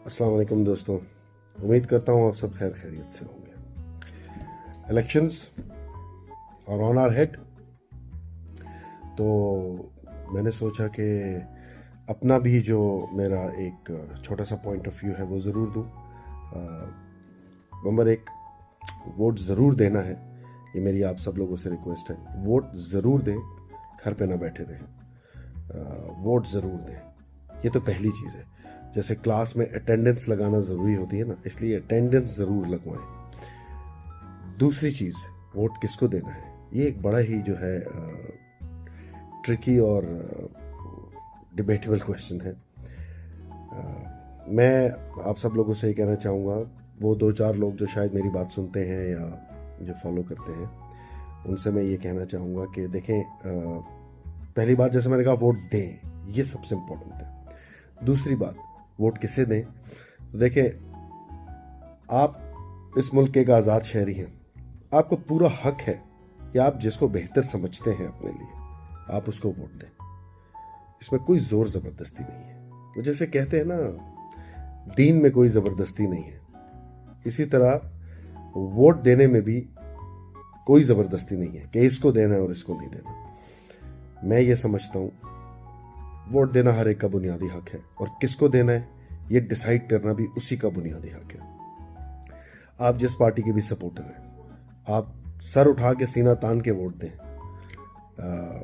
अस्सलाम वालेकुम दोस्तों, उम्मीद करता हूँ आप सब खैर खैरियत से होंगे। इलेक्शंस और ऑन आवर हेड, तो मैंने सोचा कि अपना भी जो मेरा एक छोटा सा पॉइंट ऑफ व्यू है वो ज़रूर दूँ। नंबर एक, वोट ज़रूर देना है। ये मेरी आप सब लोगों से रिक्वेस्ट है, वोट ज़रूर दें, घर पे ना बैठे रहें। वोट ज़रूर दें, ये तो पहली चीज़ है। जैसे क्लास में अटेंडेंस लगाना ज़रूरी होती है ना, इसलिए अटेंडेंस ज़रूर लगवाएं। दूसरी चीज़, वोट किसको देना है, ये एक बड़ा ही जो है ट्रिकी और डिबेटेबल क्वेश्चन है। मैं आप सब लोगों से ये कहना चाहूँगा, वो दो चार लोग जो शायद मेरी बात सुनते हैं या मुझे फॉलो करते हैं, उनसे मैं ये कहना चाहूँगा कि देखें, पहली बात जैसे मैंने कहा, वोट दें, ये सबसे इम्पोर्टेंट है। दूसरी बात, वोट किसे दें, तो देखें, आप इस मुल्क के एक आज़ाद शहरी हैं। आपको पूरा हक है कि आप जिसको बेहतर समझते हैं अपने लिए, आप उसको वोट दें। इसमें कोई ज़ोर ज़बरदस्ती नहीं है। वो जैसे कहते हैं ना, दीन में कोई ज़बरदस्ती नहीं है, इसी तरह वोट देने में भी कोई ज़बरदस्ती नहीं है कि इसको देना है और इसको नहीं देना। मैं ये समझता हूँ, वोट देना हर एक का बुनियादी हक है, और किसको देना है ये डिसाइड करना भी उसी का बुनियादी हक है। आप जिस पार्टी के भी सपोर्टर हैं, आप सर उठा के सीना तान के वोट दें।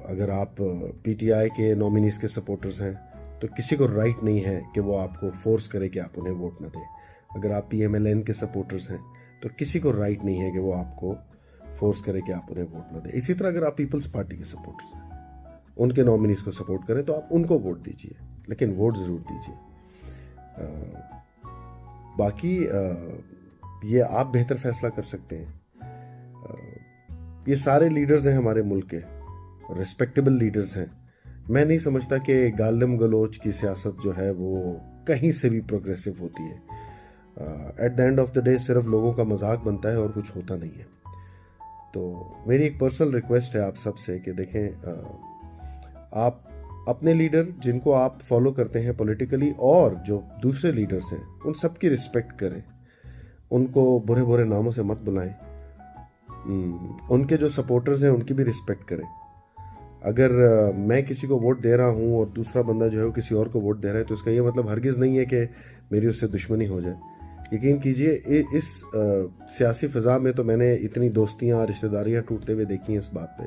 अगर आप पीटीआई के नॉमिनीज के सपोर्टर्स हैं, तो किसी को राइट नहीं है कि वो आपको फोर्स करे कि आप उन्हें वोट न दें। अगर आप पीएमएलएन के सपोर्टर्स हैं, तो किसी को राइट नहीं है कि वो आपको फोर्स करे कि आप उन्हें वोट न दें। इसी तरह अगर आप पीपल्स पार्टी के सपोर्टर्स हैं, उनके नॉमिनीज को सपोर्ट करें, तो आप उनको वोट दीजिए, लेकिन वोट ज़रूर दीजिए। बाकी ये आप बेहतर फैसला कर सकते हैं। ये सारे लीडर्स हैं हमारे मुल्क के, रिस्पेक्टेबल लीडर्स हैं। मैं नहीं समझता कि गालिम गलोच की सियासत जो है वो कहीं से भी प्रोग्रेसिव होती है। At the end of the day सिर्फ लोगों का मजाक बनता है और कुछ होता नहीं है। तो मेरी एक पर्सनल रिक्वेस्ट है आप सब से कि देखें, आप अपने लीडर जिनको आप फॉलो करते हैं पॉलिटिकली, और जो दूसरे लीडर्स हैं, उन सब की रिस्पेक्ट करें। उनको बुरे बुरे नामों से मत बुलाएं। उनके जो सपोर्टर्स हैं उनकी भी रिस्पेक्ट करें। अगर मैं किसी को वोट दे रहा हूं और दूसरा बंदा जो है वो किसी और को वोट दे रहा है, तो इसका ये मतलब हरगिज़ नहीं है कि मेरी उससे दुश्मनी हो जाए। यकीन कीजिए, इस सियासी फ़िज़ा में तो मैंने इतनी दोस्तियाँ रिश्तेदारियाँ टूटते हुए देखी हैं इस बात पे,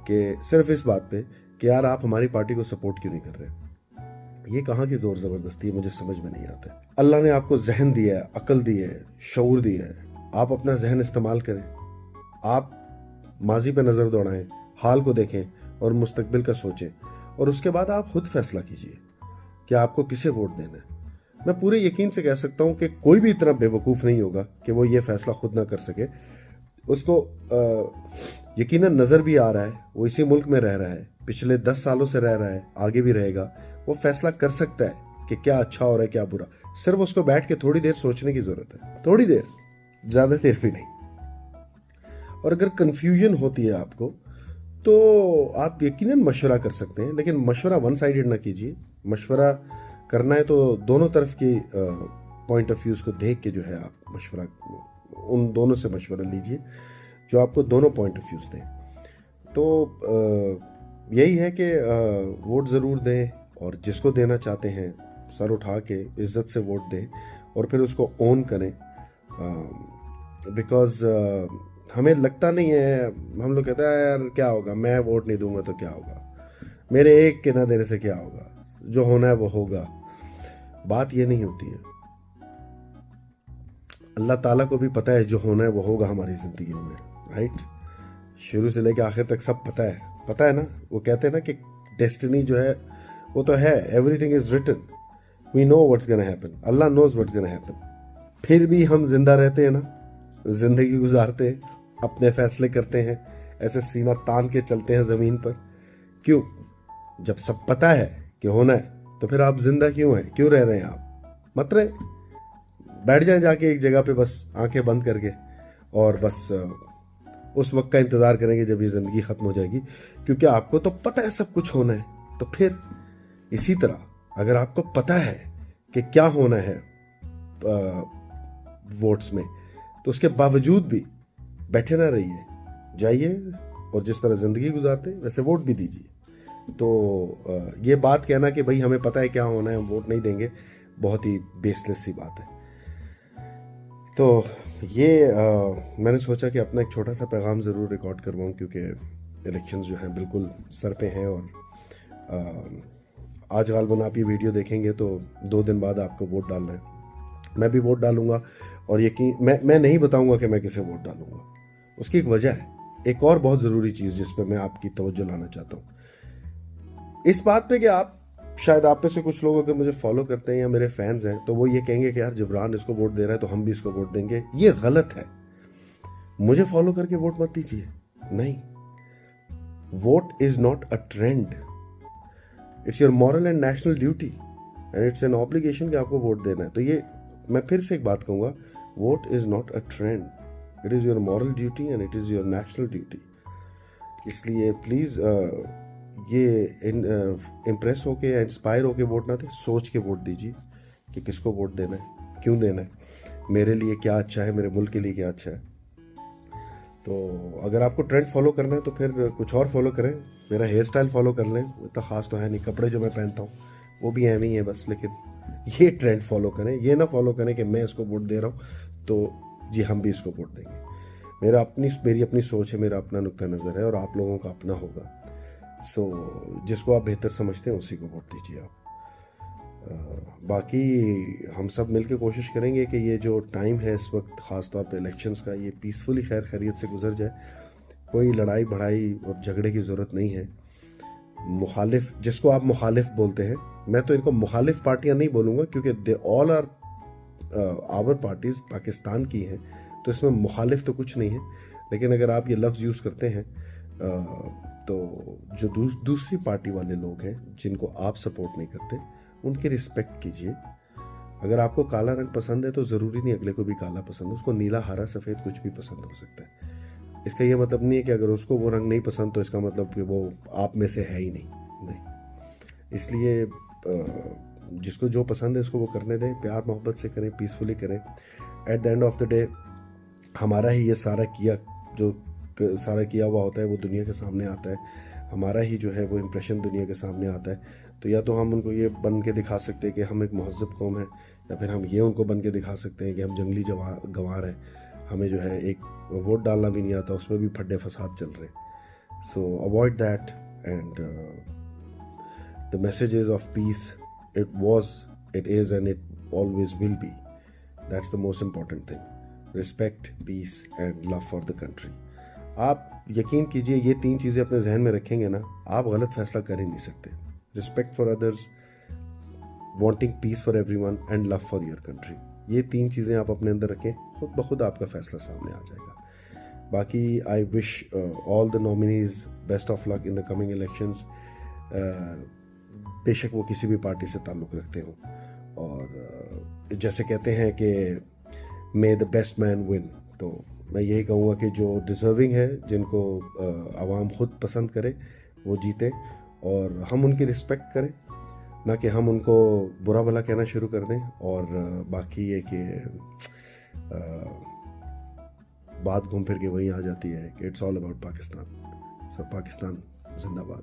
कि सिर्फ इस बात पे कि यार आप हमारी पार्टी को सपोर्ट क्यों नहीं कर रहे। ये कहाँ की ज़ोर ज़बरदस्ती है, मुझे समझ में नहीं आता है। अल्लाह ने आपको जहन दिया है, अकल दी है, शऊर दिया है। आप अपना जहन इस्तेमाल करें। आप माजी पे नज़र दौड़ाएं, हाल को देखें और मुस्तकबिल का सोचें, और उसके बाद आप खुद फैसला कीजिए कि आपको किसे वोट देना है। मैं पूरे यकीन से कह सकता हूँ कि कोई भी इतना बेवकूफ़ नहीं होगा कि वो ये फैसला खुद ना कर सके। उसको यकीनन नज़र भी आ रहा है, वो इसी मुल्क में रह रहा है, पिछले 10 सालों से रह रहा है, आगे भी रहेगा। वो फैसला कर सकता है कि क्या अच्छा हो रहा है, क्या बुरा। सिर्फ उसको बैठ के थोड़ी देर सोचने की ज़रूरत है, थोड़ी देर, ज़्यादा देर भी नहीं। और अगर कन्फ्यूजन होती है आपको, तो आप यकीनन मशवरा कर सकते हैं, लेकिन मशवरा वन साइडेड ना कीजिए। मशवरा करना है तो दोनों तरफ की पॉइंट ऑफ व्यूज़ को देख के जो है आप मशवरा, उन दोनों से मशवरा लीजिए जो आपको दोनों पॉइंट ऑफ व्यूज़ दें। तो यही है कि वोट ज़रूर दें, और जिसको देना चाहते हैं सर उठा के इज़्ज़त से वोट दें, और फिर उसको ओन करें। बिकॉज़ हमें लगता नहीं है, हम लोग कहते हैं यार क्या होगा, मैं वोट नहीं दूंगा तो क्या होगा, मेरे एक के ना देने से क्या होगा, जो होना है वो होगा। बात ये नहीं होती है। अल्लाह ताला को भी पता है जो होना है वो होगा हमारी ज़िंदगियों में, राइट। शुरू से लेकर आखिर तक सब पता है ना। वो कहते हैं ना कि डेस्टिनी जो है वो तो है, everything is written, we know what's gonna happen, Allah knows what's gonna happen. फिर भी हम जिंदा रहते हैं ना, जिंदगी गुजारते हैं, अपने फैसले करते हैं, ऐसे सीना तान के चलते हैं ज़मीन पर। क्यों? जब सब पता है कि होना है, तो फिर आप जिंदा क्यों हैं, क्यों रह रहे हैं आप? मत रहे, बैठ जाए जाके एक जगह पे बस आंखें बंद करके, और बस उस वक्त का इंतज़ार करेंगे जब ये ज़िंदगी ख़त्म हो जाएगी। क्योंकि आपको तो पता है सब कुछ होना है। तो फिर इसी तरह अगर आपको पता है कि क्या होना है, वोट्स में, तो उसके बावजूद भी बैठे ना रहिए, जाइए और जिस तरह ज़िंदगी गुजारते हैं वैसे वोट भी दीजिए। तो ये बात कहना कि भाई हमें पता है क्या होना है, हम वोट नहीं देंगे, बहुत ही बेसलेस सी बात है। तो ये मैंने सोचा कि अपना एक छोटा सा पैगाम ज़रूर रिकॉर्ड करवाऊँ, क्योंकि इलेक्शंस जो हैं बिल्कुल सर पे हैं। और आज गालबन आप ये वीडियो देखेंगे तो 2 दिन बाद आपको वोट डालना है, मैं भी वोट डालूंगा। और यकीन मैं नहीं बताऊंगा कि मैं किसे वोट डालूंगा, उसकी एक वजह है। एक और बहुत ज़रूरी चीज़ जिस पर मैं आपकी तवज्जो लाना चाहता हूँ, इस बात पे कि आप शायद आप में से कुछ लोग अगर मुझे फॉलो करते हैं या मेरे फैंस हैं तो वो ये कहेंगे कि यार जिब्रान इसको वोट दे रहा है तो हम भी इसको वोट देंगे। ये गलत है। मुझे फॉलो करके वोट मत दीजिए, नहीं। Vote is not a trend, it's your moral and national duty and it's an obligation कि आपको वोट देना है। तो ये मैं फिर से एक बात कहूँगा, vote is not a trend, it is your moral duty and it is your national duty. इसलिए प्लीज़ ये इम्प्रेस होके या इंस्पायर होके वोट ना दें, सोच के वोट दीजिए कि किसको वोट देना है, क्यों देना है, मेरे लिए क्या अच्छा है, मेरे मुल्क के लिए क्या अच्छा है। तो अगर आपको ट्रेंड फॉलो करना है तो फिर कुछ और फॉलो करें, मेरा हेयर स्टाइल फॉलो कर लें, इतना ख़ास तो है नहीं, कपड़े जो मैं पहनता हूँ वो भी एम ही है बस। लेकिन ये ट्रेंड फॉलो करें, ये ना फॉलो करें कि मैं इसको वोट दे रहा हूँ तो जी हम भी इसको वोट देंगे। मेरी अपनी सोच है, मेरा अपना नुक्ता नज़र है और आप लोगों का अपना होगा। सो जिसको आप बेहतर समझते हैं उसी को वोट दीजिए आप। बाकी हम सब मिलकर कोशिश करेंगे कि ये जो टाइम है इस वक्त ख़ास तौर पे इलेक्शंस का, ये पीसफुली खैर खैरियत से गुजर जाए। कोई लड़ाई बढ़ाई और झगड़े की ज़रूरत नहीं है। मुखालिफ, जिसको आप मुखालिफ बोलते हैं, मैं तो इनको मुखालिफ पार्टियां नहीं बोलूँगा क्योंकि they all are our parties Pakistan की हैं, तो इसमें मुखालिफ तो कुछ नहीं है। लेकिन अगर आप ये लफ्ज़ यूज़ करते हैं तो जो दूसरी पार्टी वाले लोग हैं जिनको आप सपोर्ट नहीं करते, उनकी रिस्पेक्ट कीजिए। अगर आपको काला रंग पसंद है तो ज़रूरी नहीं अगले को भी काला पसंद है, उसको नीला हरा सफ़ेद कुछ भी पसंद हो सकता है। इसका ये मतलब नहीं है कि अगर उसको वो रंग नहीं पसंद तो इसका मतलब कि वो आप में से है ही नहीं। इसलिए जिसको जो पसंद है उसको वो करने दें, प्यार मोहब्बत से करें, पीसफुली करें। At the end of the day हमारा ही ये सारा किया हुआ होता है वो दुनिया के सामने आता है, हमारा ही जो है वो इम्प्रेशन दुनिया के सामने आता है। तो या तो हम उनको ये बन के दिखा सकते हैं कि हम एक महज़ब कौम है, या फिर हम ये उनको बन के दिखा सकते हैं कि हम जंगली गंवार हैं, हमें जो है एक वोट डालना भी नहीं आता, उसमें भी फड्डे फसाद चल रहे हैं। So avoid that and the messages of peace, it was, it is and it always will be, that's the most important thing. Respect, peace and love for the country. आप यकीन कीजिए ये 3 चीज़ें अपने जहन में रखेंगे ना, आप गलत फैसला कर ही नहीं सकते। Respect for others, wanting peace for everyone and love for your country, ये 3 चीज़ें आप अपने अंदर रखें, खुद ब खुद आपका फैसला सामने आ जाएगा। बाकी I wish all the nominees best of luck in the coming elections. बेशक वो किसी भी पार्टी से ताल्लुक़ रखते हों, और जैसे कहते हैं कि मे द बेस्ट मैन विन, तो मैं यही कहूँगा कि जो डिज़र्विंग है, जिनको आवाम खुद पसंद करे, वो जीते और हम उनकी रिस्पेक्ट करें, ना कि हम उनको बुरा भला कहना शुरू कर दें। और बाकी ये कि बात घूम फिर के वहीं आ जाती है कि इट्स ऑल अबाउट पाकिस्तान। सब पाकिस्तान जिंदाबाद।